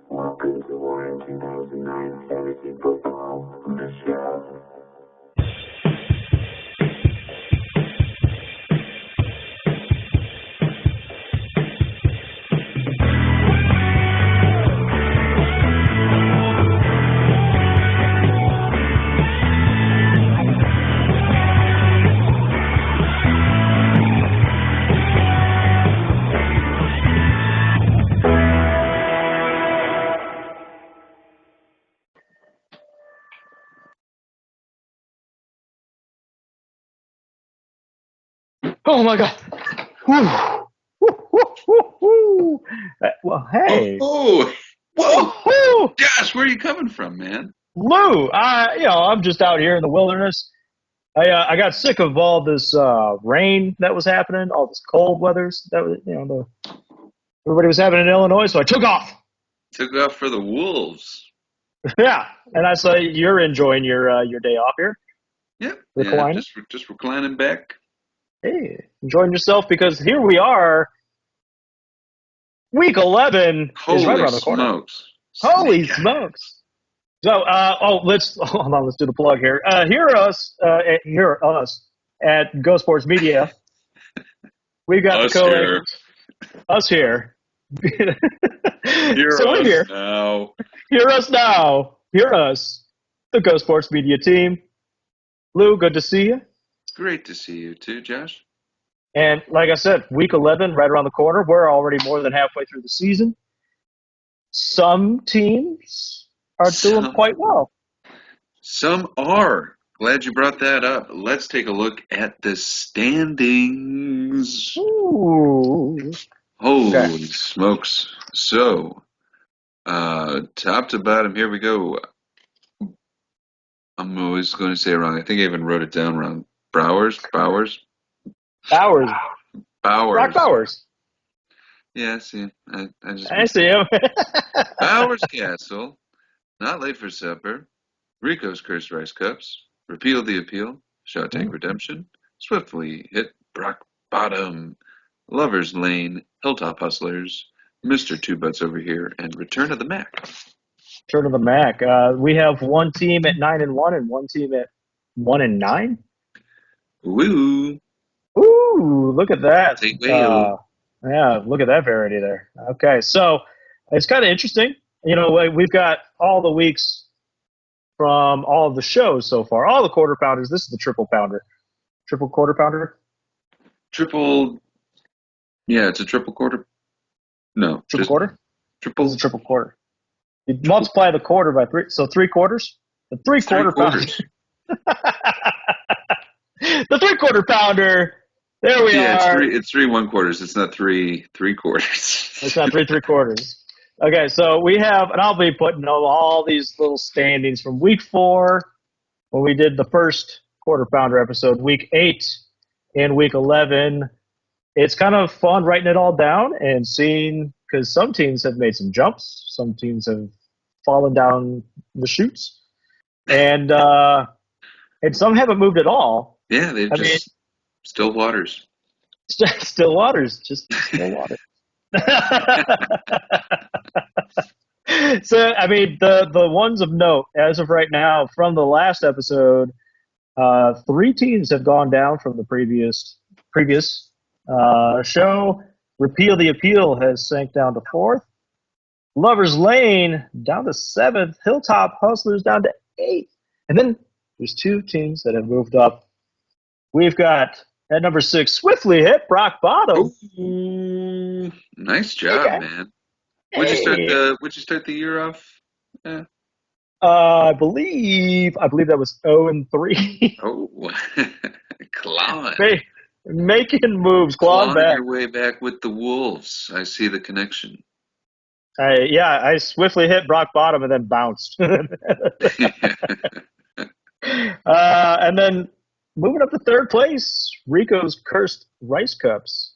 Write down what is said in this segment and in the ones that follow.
Welcome to Warren 2009 Fantasy Football, the show. Oh my God! Woo. Well, hey, Oh, whoa, woo, Josh, where are you coming from, man? Lou. I'm just out here in the wilderness. I got sick of all this rain that was happening, all this cold weathers that was, everybody was having in Illinois, so I took off. Took off for the Wolves. Yeah, and I saw you're enjoying your day off here, Yep, yeah, reclining. just reclining back. Hey, enjoying yourself because here we are. Week 11 is right Holy around the corner. smokes! Holy Snake eye. smokes! So, let's hold on. Let's do the plug here. Hear us at Go Sports Media. We've got Us the here. co-anchors. Us here. Hear So we're us here. now. Hear us now. Hear us, the Go Sports Media team. Lou, good to see you. Great to see you too, Josh. And like I said, Week 11 right around the corner. We're already more than halfway through the season. Some teams are doing quite well. Some are. Glad you brought that up. Let's take a look at the standings. Ooh. Holy smokes. So, top to bottom, here we go. I'm always going to say it wrong. I think I even wrote it down wrong. Bowers? Bowers. Bowers. Brock Bowers. Yeah, see, I just I see him. Bowers Castle, Not Late for Supper, Rico's Cursed Rice Cups, Repeal the Appeal, Shot Tank Redemption, Swiftly Hit Brock Bottom, Lover's Lane, Hilltop Hustlers, Mr. Two Butts Over Here, and Return of the Mac. Turn of the Mac. We have one team at 9-1 and one team at 1-9. Woo! Ooh, look at that. Whale. Yeah, look at that variety there. Okay, so it's kind of interesting. We've got all the weeks from all of the shows so far, all the quarter pounders. This is the triple pounder. Triple quarter pounder? Yeah, it's a triple quarter. No. Triple quarter? Triple. This is a triple quarter. You multiply the quarter by 3, so 3 quarters? The three-quarter pounder. The three-quarter pounder. There we are. It's 3 1/4s. It's not 3 3/4s. It's not 3 3/4s. Okay, so we have, and I'll be putting all these little standings from week 4 when we did the first quarter pounder episode, week 8 and week 11. It's kind of fun writing it all down and seeing, because some teams have made some jumps, some teams have fallen down the chutes, and some haven't moved at all. Yeah, they've still waters. Still waters, just still water. So, I mean, the ones of note as of right now from the last episode, 3 teams have gone down from the previous show. Repeal the Appeal has sank down to 4th. Lover's Lane down to 7th. Hilltop Hustlers down to 8th. And then there's 2 teams that have moved up. We've got at number 6, Swiftly Hit Brock Bottom. Ooh, nice job, man. What'd you start the year off? Yeah. I believe that was 0-3. Oh, clawing. Making moves, clawing back. Your way back with the Wolves. I see the connection. I swiftly hit Brock Bottom and then bounced. And then moving up to 3rd place, Rico's Cursed Rice Cups.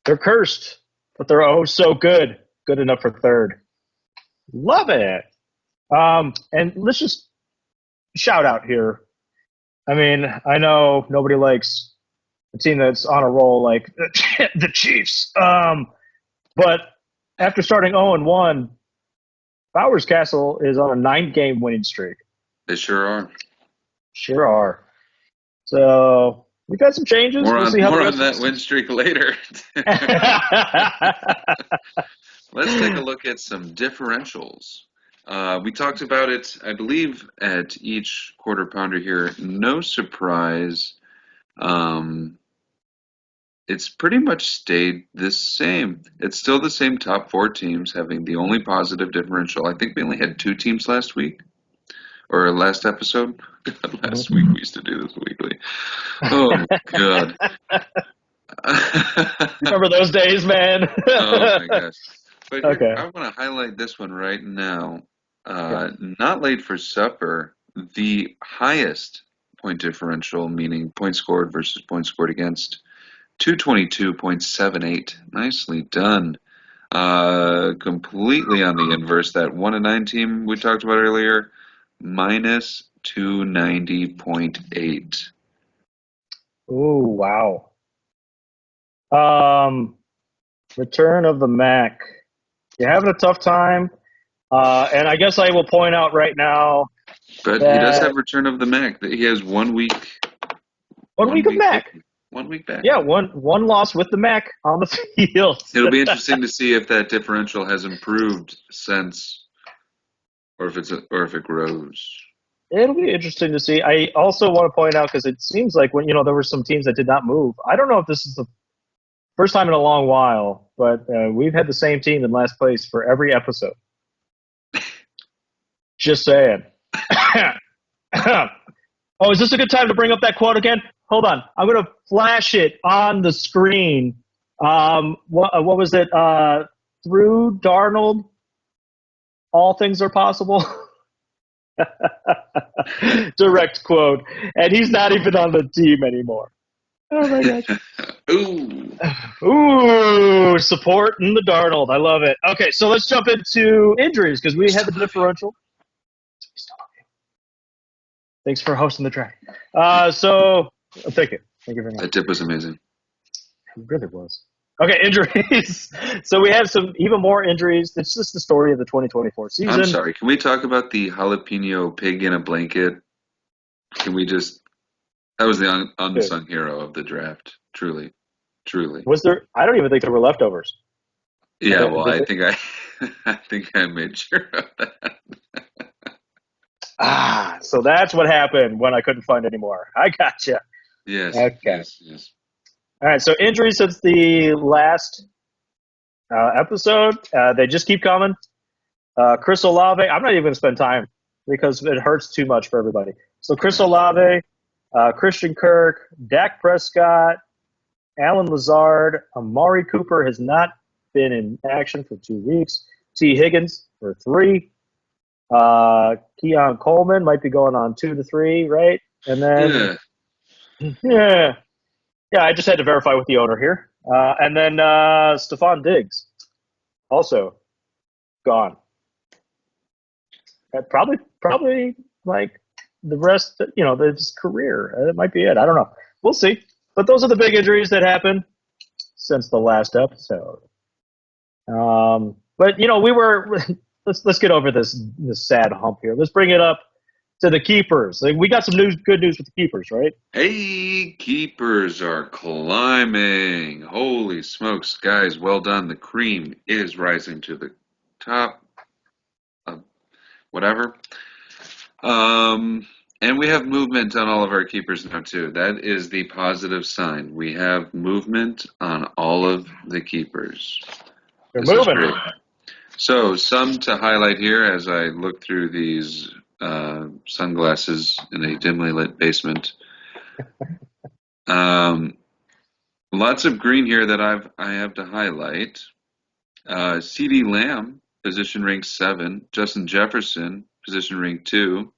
They're cursed, but they're oh so good. Good enough for 3rd. Love it. And let's just shout out here. I mean, I know nobody likes a team that's on a roll like the Chiefs. But after starting 0-1, Bowers Castle is on a 9-game winning streak. They sure are. Sure are. So we've had some changes. More We'll on see how the more rest on of that win streak later. Let's take a look at some differentials. We talked about it, I believe, at each quarter pounder here. No surprise. It's pretty much stayed the same. It's still the same top 4 teams having the only positive differential. I think we only had 2 teams last week, or last episode. Last week we used to do this weekly. Oh my god. Remember those days, man? Oh my gosh. But here, Okay. I want to highlight this one right now. Yeah. Not late for supper, the highest point differential, meaning points scored versus points scored against, 222.78. Nicely done. Completely on the inverse. That 1-9 team we talked about earlier, minus 290.8. Ooh, wow. Return of the Mac. You're having a tough time. And I guess I will point out right now But he does that have Return of the Mac. He has 1 week. 1 week of Mac. 1 week back. Yeah, one loss with the Mac on the field. It'll be interesting to see if that differential has improved since, or if it grows. It'll be interesting to see. I also want to point out, because it seems like when there were some teams that did not move. I don't know if this is the first time in a long while, but we've had the same team in last place for every episode. Just saying. Oh, is this a good time to bring up that quote again? Hold on. I'm going to flash it on the screen. What was it? Through Darnold, all things are possible. Direct quote. And he's not even on the team anymore. Oh, my gosh. Ooh, supporting the Darnold. I love it. Okay, so let's jump into injuries, because we had the differential. Thanks for hosting the track. So, thank you. Thank you very much. That tip was amazing. It really was. Okay, injuries. So we have some even more injuries. It's just the story of the 2024 season. I'm sorry. Can we talk about the jalapeno pig in a blanket? Can we just? That was the unsung hero of the draft. Truly. Was there? I don't even think there were leftovers. Yeah. Well, I think I made sure of that. So that's what happened when I couldn't find any more. I gotcha. Yes. Okay. Yes. All right. So injuries since the last episode, they just keep coming. Chris Olave. I'm not even going to spend time because it hurts too much for everybody. So Chris Olave, Christian Kirk, Dak Prescott, Alan Lazard, Amari Cooper has not been in action for 2 weeks. T. Higgins for 3. Keon Coleman might be going on 2 to 3, right? And then, yeah, I just had to verify with the owner here. And then Stephon Diggs, also gone. Probably like the rest, of his career. That might be it. I don't know. We'll see. But those are the big injuries that happened since the last episode. But we were. Let's get over this sad hump here. Let's bring it up to the keepers. We got some good news with the keepers, right? Hey, keepers are climbing. Holy smokes, guys, well done. The cream is rising to the top. Whatever. And we have movement on all of our keepers now, too. That is the positive sign. We have movement on all of the keepers. They're This is moving. great. So, some to highlight here as I look through these sunglasses in a dimly lit basement. Lots of green here that I have to highlight. CD Lamb, position rank 7. Justin Jefferson, position rank 2.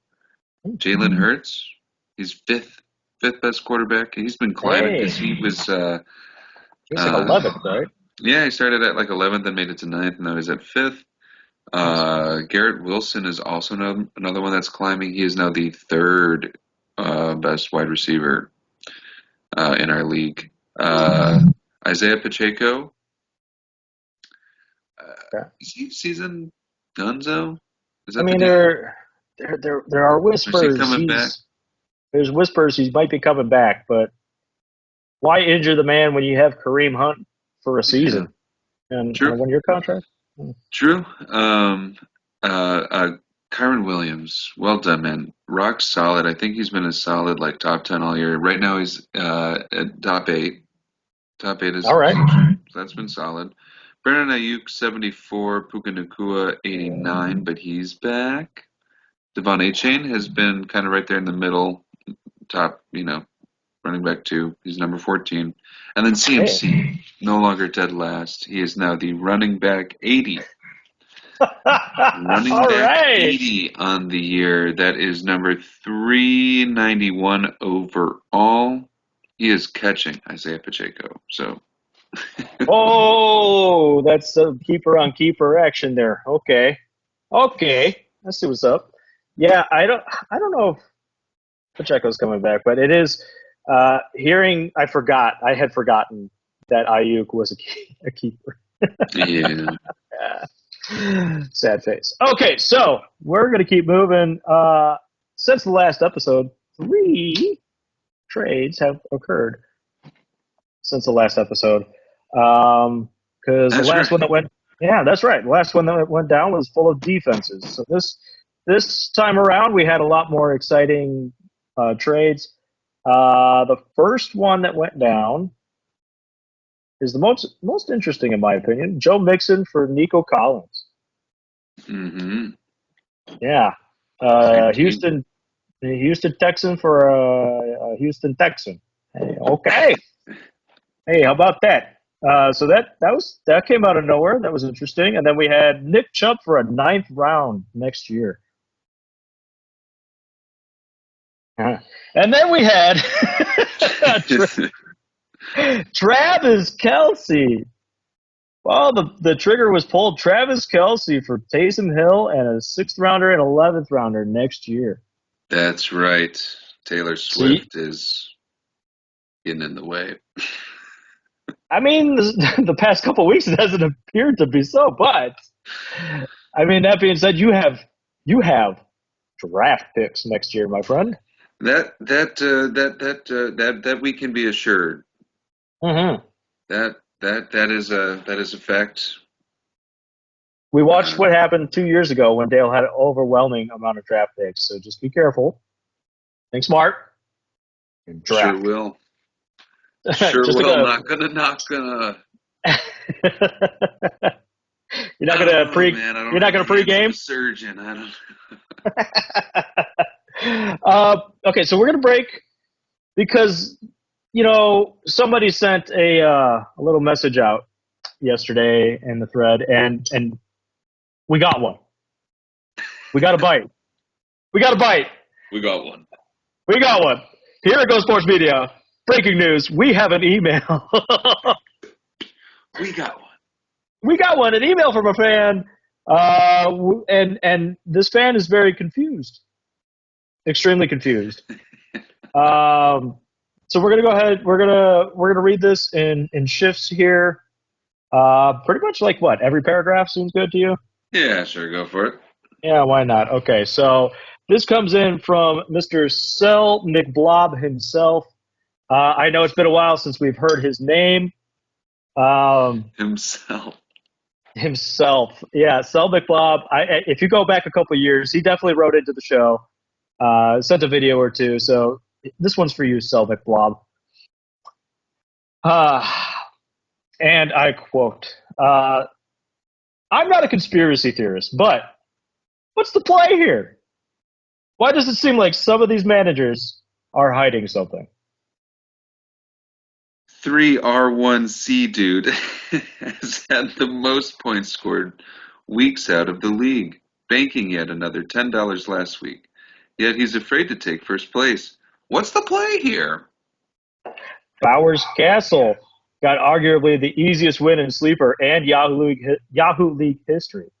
Jalen Hurts, he's fifth best quarterback. He's been climbing because he was. He was like 11th, right? Yeah, he started at like 11th and made it to 9th, and now he's at 5th. Garrett Wilson is also another one that's climbing. He is now the 3rd best wide receiver in our league. Isaiah Pacheco. Is he season Dunzo? Is I that the mean, deal? there are Is he whispers. coming back? There's whispers he might be coming back, but why injure the man when you have Kareem Hunt for a Yeah, season and on a true, 1 year contract? true. Kyron Williams, well done, man. Rock solid. I think he's been a solid like top 10 all year. Right now he's at top eight. Top eight is All right. so that's been solid. Brandon Ayuk 74, Puka Nacua 89, but he's back. Devon Achane has been kind of right there in the middle, top, running back two. He's number 14. And then Hey. CMC, no longer dead last. He is now the running back 80. Running All back right. 80 on the year. That is number 391 overall. He is catching Isaiah Pacheco. So, Oh, that's a keeper on keeper action there. Okay. Okay. Let's see what's up. Yeah, I don't know if Pacheco's coming back, but it is hearing I had forgotten that Ayuk was a keeper. yeah. Sad face. Okay, so we're going to keep moving. Since the last episode, 3 trades have occurred since the last episode. Because the That's last right. one that went, yeah, that's right. The last one that went down was full of defenses. So this time around, we had a lot more exciting trades. The first one that went down is the most interesting in my opinion. Joe Mixon for Nico Collins. Mm-hmm. Yeah, Same team. Houston Texan for a Houston Texan. Hey, okay. Hey, how about that? So that came out of nowhere. That was interesting. And then we had Nick Chubb for a 9th round next year. And then we had Travis Kelce. Well, the trigger was pulled. Travis Kelce for Taysom Hill and a 6th rounder and 11th rounder next year. That's right. Taylor See, Swift is getting in the way. I mean, the past couple of weeks it hasn't appeared to be so, but I mean that being said, you have draft picks next year, my friend. That we can be assured. Mm-hmm. That is a fact. We watched Uh, what happened 2 years ago when Dale had an overwhelming amount of draft picks. So just be careful, think smart, and sure draft. will. Sure Just like will. a Not gonna. you're not I don't gonna know, pre man. I don't you're not have gonna the hands of a pregame. surgeon. I don't. Okay, so we're gonna break because somebody sent a little message out yesterday in the thread, and we got one. We got a bite. We got a bite. We got one. We got one. Here at Go Sports Media. Breaking news. We have an email. We got one. We got one. An email from a fan. And this fan is very confused. Extremely confused. So we're gonna go ahead. We're gonna read this in shifts here. Pretty much like what? Every paragraph seems good to you? Yeah, sure. Go for it. Yeah, why not? Okay, so this comes in from Mr. Sel McBlob himself. I know it's been a while since we've heard his name. Himself. Himself. Yeah, Sel McBlob. If you go back a couple of years, he definitely wrote into the show, sent a video or two. So this one's for you, Sel McBlob. And I quote, I'm not a conspiracy theorist, but what's the play here? Why does it seem like some of these managers are hiding something? 3R1C dude has had the most points scored weeks out of the league, banking yet another $10 last week. Yet he's afraid to take first place. What's the play here? Bowers Castle got arguably the easiest win in Sleeper and Yahoo League history.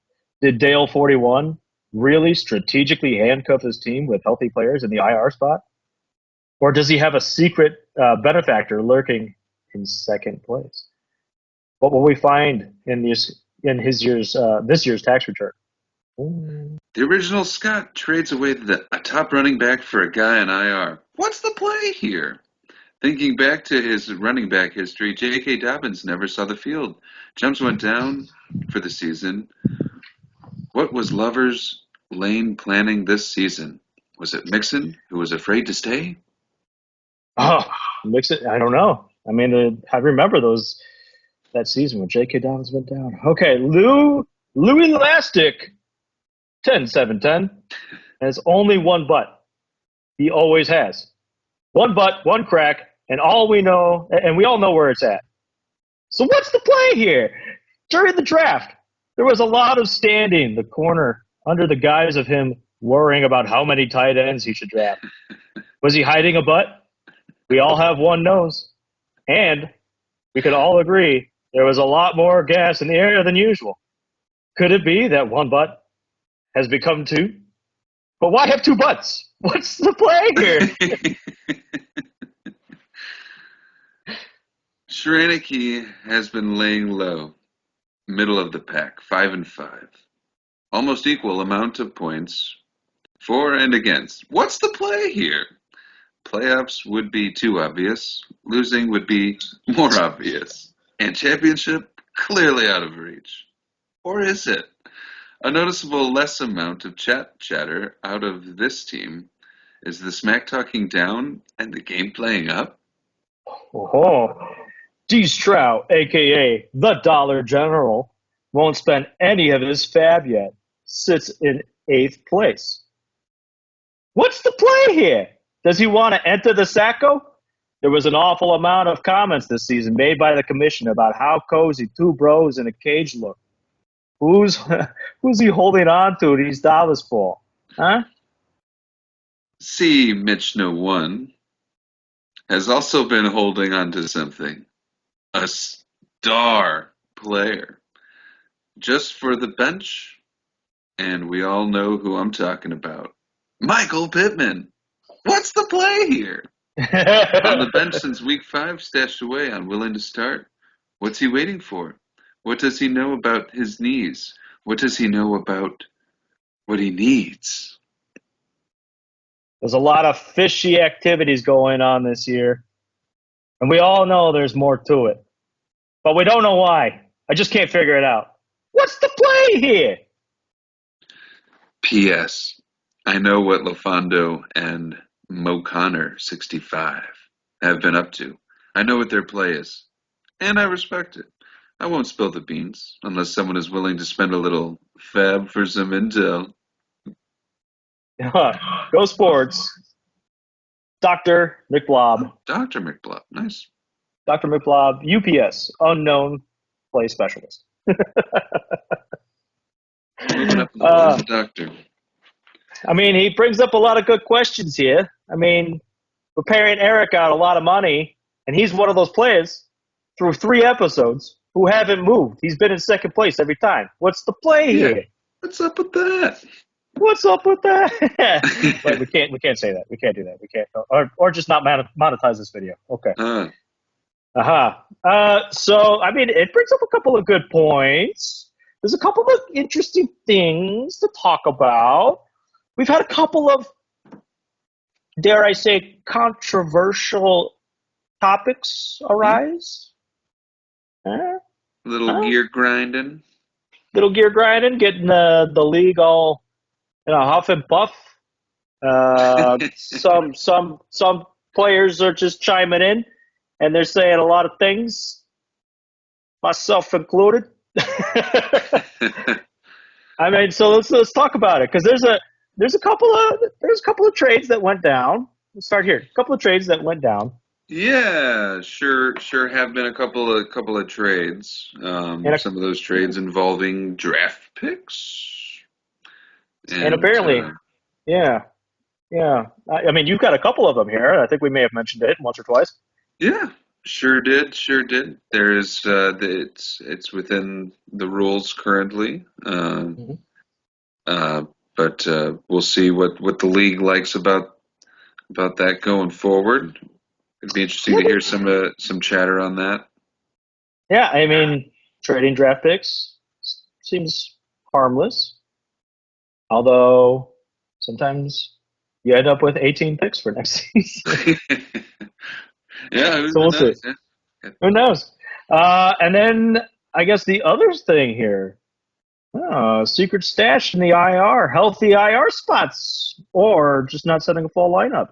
Did Dale 41 really strategically handcuff his team with healthy players in the IR spot? Or does he have a secret benefactor lurking in second place? What will we find in this year's tax return? The original Scott trades away a top running back for a guy in IR. What's the play here? Thinking back to his running back history, J.K. Dobbins never saw the field. Jumps went down for the season. What was Lover's Lane planning this season? Was it Mixon, who was afraid to stay? Oh, mix it. I don't know. I mean, I remember that season when J.K. Dobbins went down. Okay, Louis Elastic, 10-7-10, has only one but. He always has. One but, one crack, and all we know, and we all know where it's at. So what's the play here? During the draft, there was a lot of standing the corner under the guise of him worrying about how many tight ends he should draft. Was he hiding a butt? We all have one nose. And we could all agree there was a lot more gas in the air than usual. Could it be that one butt has become two? But why have two butts? What's the play here? Schraneke has been laying low, middle of the pack, 5-5. Almost equal amount of points for and against. What's the play here? Playoffs would be too obvious. Losing would be more obvious. And championship clearly out of reach. Or is it? A noticeable less amount of chatter out of this team. Is the smack talking down and the game playing up? Oh, D. Stroud, a.k.a. the Dollar General, won't spend any of his fab yet. Sits in 8th place. What's the play here? Does he want to enter the Sacco? There was an awful amount of comments this season made by the commission about how cozy two bros in a cage look. Who's he holding on to these dollars for? Huh? See, Mitch No One has also been holding on to something. A star player. Just for the bench, and we all know who I'm talking about. Michael Pittman. What's the play here? On the bench since week 5, stashed away, unwilling to start. What's he waiting for? What does he know about his knees? What does he know about what he needs? There's a lot of fishy activities going on this year. And we all know there's more to it. But we don't know why. I just can't figure it out. What's the play here? P.S. I know what LaFondo and Mo Connor, 65, have been up to. I know what their play is. And I respect it. I won't spill the beans unless someone is willing to spend a little fab for some intel. Go Sports. Dr. McBlob. Dr. McBlob, nice. Dr. McBlob, UPS, unknown play specialist. Moving up the line, the doctor. I mean, he brings up a lot of good questions here. I mean, we're paying Eric out a lot of money, and he's one of those players through 3 episodes who haven't moved. He's been in second place every time. What's the play here? What's up with that? What's up with that? Wait, we can't say that. We can't do that. We can't, or just not monetize this video. Okay. So, I mean, it brings up a couple of good points. There's a couple of interesting things to talk about. We've had a couple of, dare I say, controversial topics arise. Little gear grinding. Little gear grinding, getting the league all, huff and puff. Some players are just chiming in, and they're saying a lot of things, myself included. I mean, so let's talk about it, because there's a couple of trades that went down. Let's start here. A couple of trades that went down. Yeah, sure have been a couple of trades. Some of those trades involving draft picks. And apparently, yeah. I mean, you've got a couple of them here. I think we may have mentioned it once or twice. Yeah, sure did. There is it's within the rules currently. But we'll see what the league likes about that going forward. It'd be interesting to hear some chatter on that. Yeah, I mean, trading draft picks seems harmless. Although sometimes you end up with 18 picks for next season. Yeah, So who we'll see. knows? Yeah. Who knows? And then I guess the other thing here, secret stash in the IR, healthy IR spots, or just not setting a full lineup.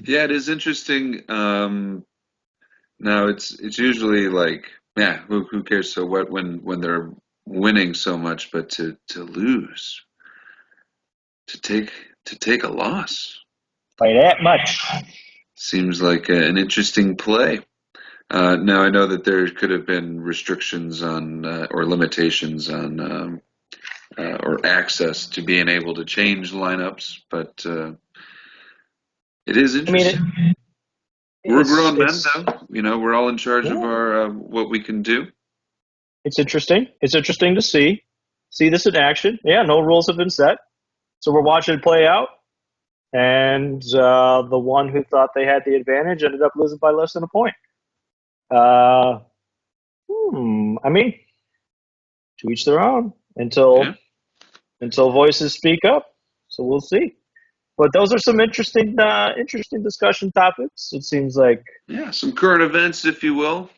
Yeah, it is interesting. No, it's usually like, yeah, who cares? So what when they're winning so much, but to lose, to take to take a loss By that much. seems like an interesting play. Now I know that there could have been restrictions on or limitations on or access to being able to change lineups, but it is I mean, interesting. We're grown men, it's though. We're all in charge of yeah, our what we can do. it's interesting. It's interesting to see this in action. Yeah, no rules have been set, so we're watching it play out. And the one who thought they had the advantage ended up losing by less than a point. Uh, I mean, to each their own Yeah, until voices speak up. So we'll see. But those are some interesting discussion topics. It seems like, yeah. Some current events, if you will.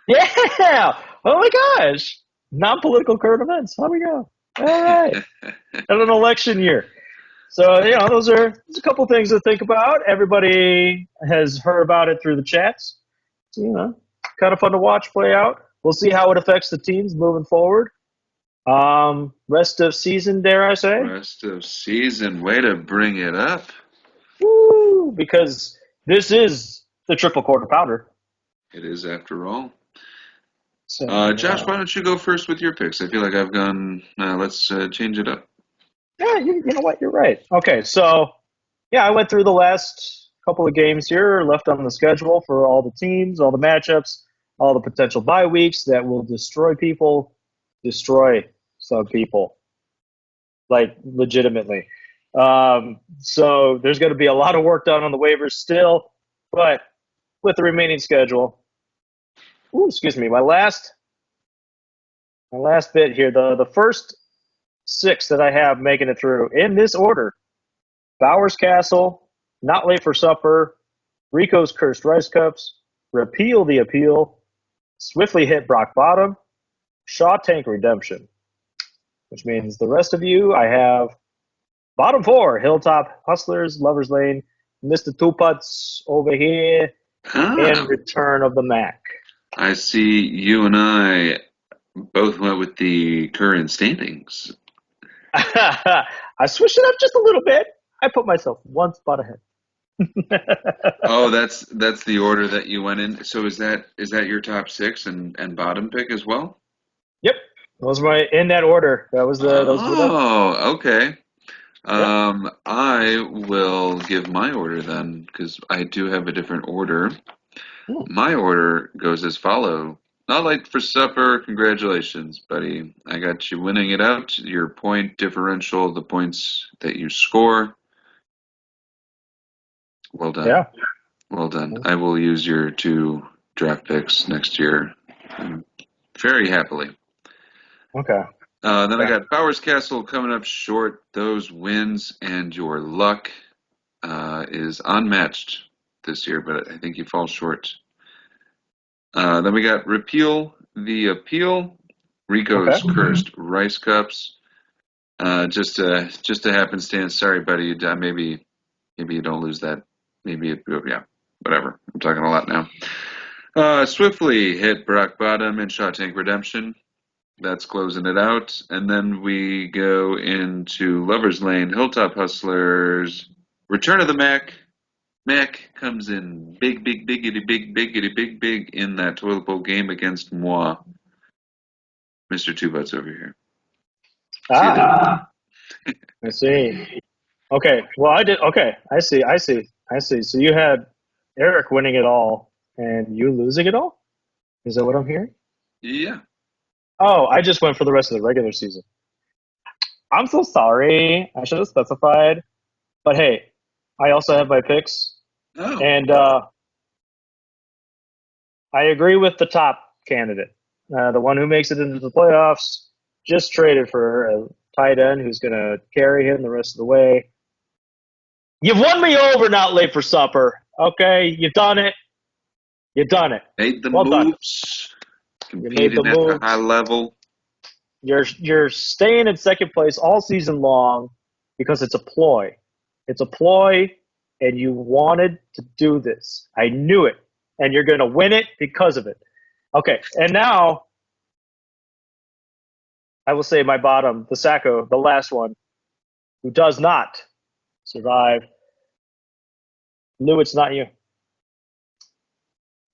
yeah. Oh my gosh, non-political current events. How we go? All right, and an election year. So there's a couple things to think about. Everybody has heard about it through the chats. So, kind of fun to watch play out. We'll see how it affects the teams moving forward. Rest of season, dare I say? Rest of season. Way to bring it up. Woo! Because this is the triple quarter pounder. It is, after all. So Josh, why don't you go first with your picks? I feel like I've gone. Let's change it up. yeah, you know what? You're right. Okay, so yeah, I went through the last couple of games here left on the schedule for all the teams, all the matchups, all the potential bye weeks that will destroy some people, like legitimately. So there's going to be a lot of work done on the waivers still, but with the remaining schedule, excuse me, my last bit here, the first six that I have making it through in this order: Bowers Castle, Not Late for Supper, Rico's Cursed Rice Cups, Repeal the Appeal, Swiftly Hit Brock Bottom, Shaw Tank Redemption, which means the rest of you, I have bottom four: Hilltop Hustlers, Lover's Lane, Mr. Two Putts over here, and Ah, Return of the Mac. I see you and I both went with the current standings. I switched it up just a little bit. I put myself one spot ahead. Oh, that's the order that you went in. So is that your top six and bottom pick as well? Yep, those were in that order. That was good enough. Oh, okay. Yep. I will give my order then, because I do have a different order. Hmm. My order goes as follow. Not late for supper. Congratulations, buddy. I got you winning it out. Your point differential, the points that you score. Well done. Yeah. Well done. I will use your two draft picks next year very happily. Okay. Then I got Bowers Castle coming up short. Those wins and your luck is unmatched this year, but I think you fall short. Then we got Repeal the Appeal, Okay. Rico's Cursed Rice Cups. Just a happenstance. Sorry, buddy. Maybe you don't lose that. Yeah, whatever. I'm talking a lot now. Swiftly hit Brock Bottom and Shot Tank Redemption. That's closing it out. And then we go into Lover's Lane, Hilltop Hustlers, Return of the Mac. Mac comes in big, big, biggity, big, biggity, big, big in that toilet bowl game against moi, Mr. Two Butts over here. See you there. Ah, I see. Okay. Well, I did. Okay. I see. So you had Eric winning it all and you losing it all? Is that what I'm hearing? Yeah. Oh, I just went for the rest of the regular season. I'm so sorry. I should have specified. But hey, I also have my picks. Oh. And I agree with the top candidate. The one who makes it into the playoffs just traded for a tight end who's going to carry him the rest of the way. You've won me over, not late for supper. Okay, you've done it. You've done it. Made the Well done. moves. made Competed the at moves. a high level. You're staying in second place all season long because it's a ploy. It's a ploy, and you wanted to do this. I knew it, and you're going to win it because of it. Okay, and now I will say my bottom, the Sacco, the last one, who does not survive. Lou, it's not you.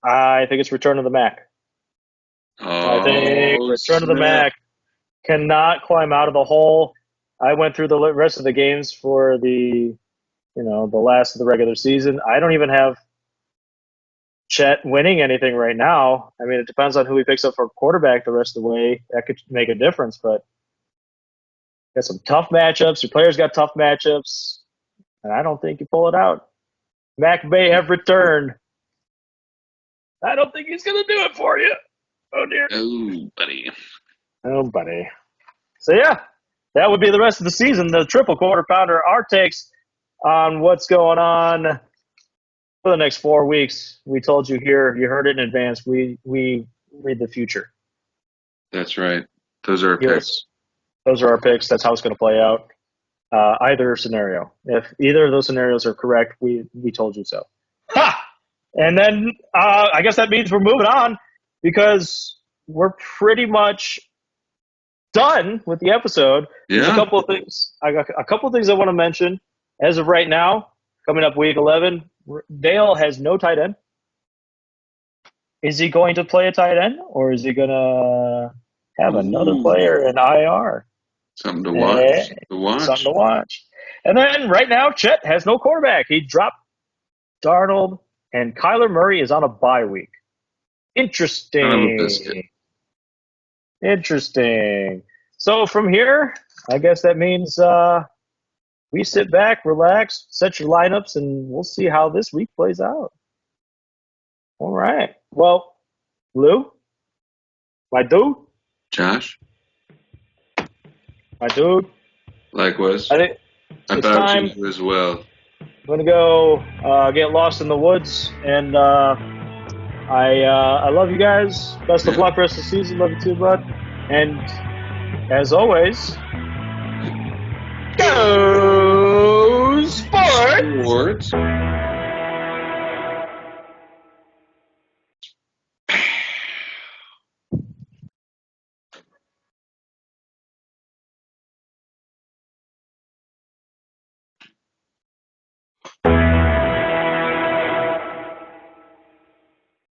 I think it's Return of the Mac. I think Return of the Mac cannot climb out of the hole. I went through the rest of the games for the last of the regular season. I don't even have Chet winning anything right now. I mean, it depends on who he picks up for quarterback the rest of the way. That could make a difference, but got some tough matchups. Your players got tough matchups, and I don't think you pull it out. Mac may have returned. I don't think he's going to do it for you. Oh, dear. Oh, buddy. Oh, buddy. So, yeah, that would be the rest of the season. The triple quarter pounder, our takes on what's going on for the next 4 weeks. We told you here, you heard it in advance. We read the future. That's right. Those are our picks. Those are our picks. That's how it's going to play out. Either scenario. If either of those scenarios are correct, we told you so. Ha! And then I guess that means we're moving on because we're pretty much done with the episode. Yeah. There's a couple of things. I got a couple of things I want to mention. As of right now, coming up week 11, Dale has no tight end. Is he going to play a tight end, or is he going to have another player in IR? Something to watch. Something to watch. And then right now, Chet has no quarterback. He dropped Darnold, and Kyler Murray is on a bye week. Interesting. Interesting. So from here, I guess that means we sit back, relax, set your lineups, and we'll see how this week plays out. All right. Well, Lou, my dude. Josh? My dude. Likewise. I think I it's thought time. it was you as well. I'm going to go get lost in the woods, and I love you guys. Best of luck rest of the season. Love you too, bud. And as always,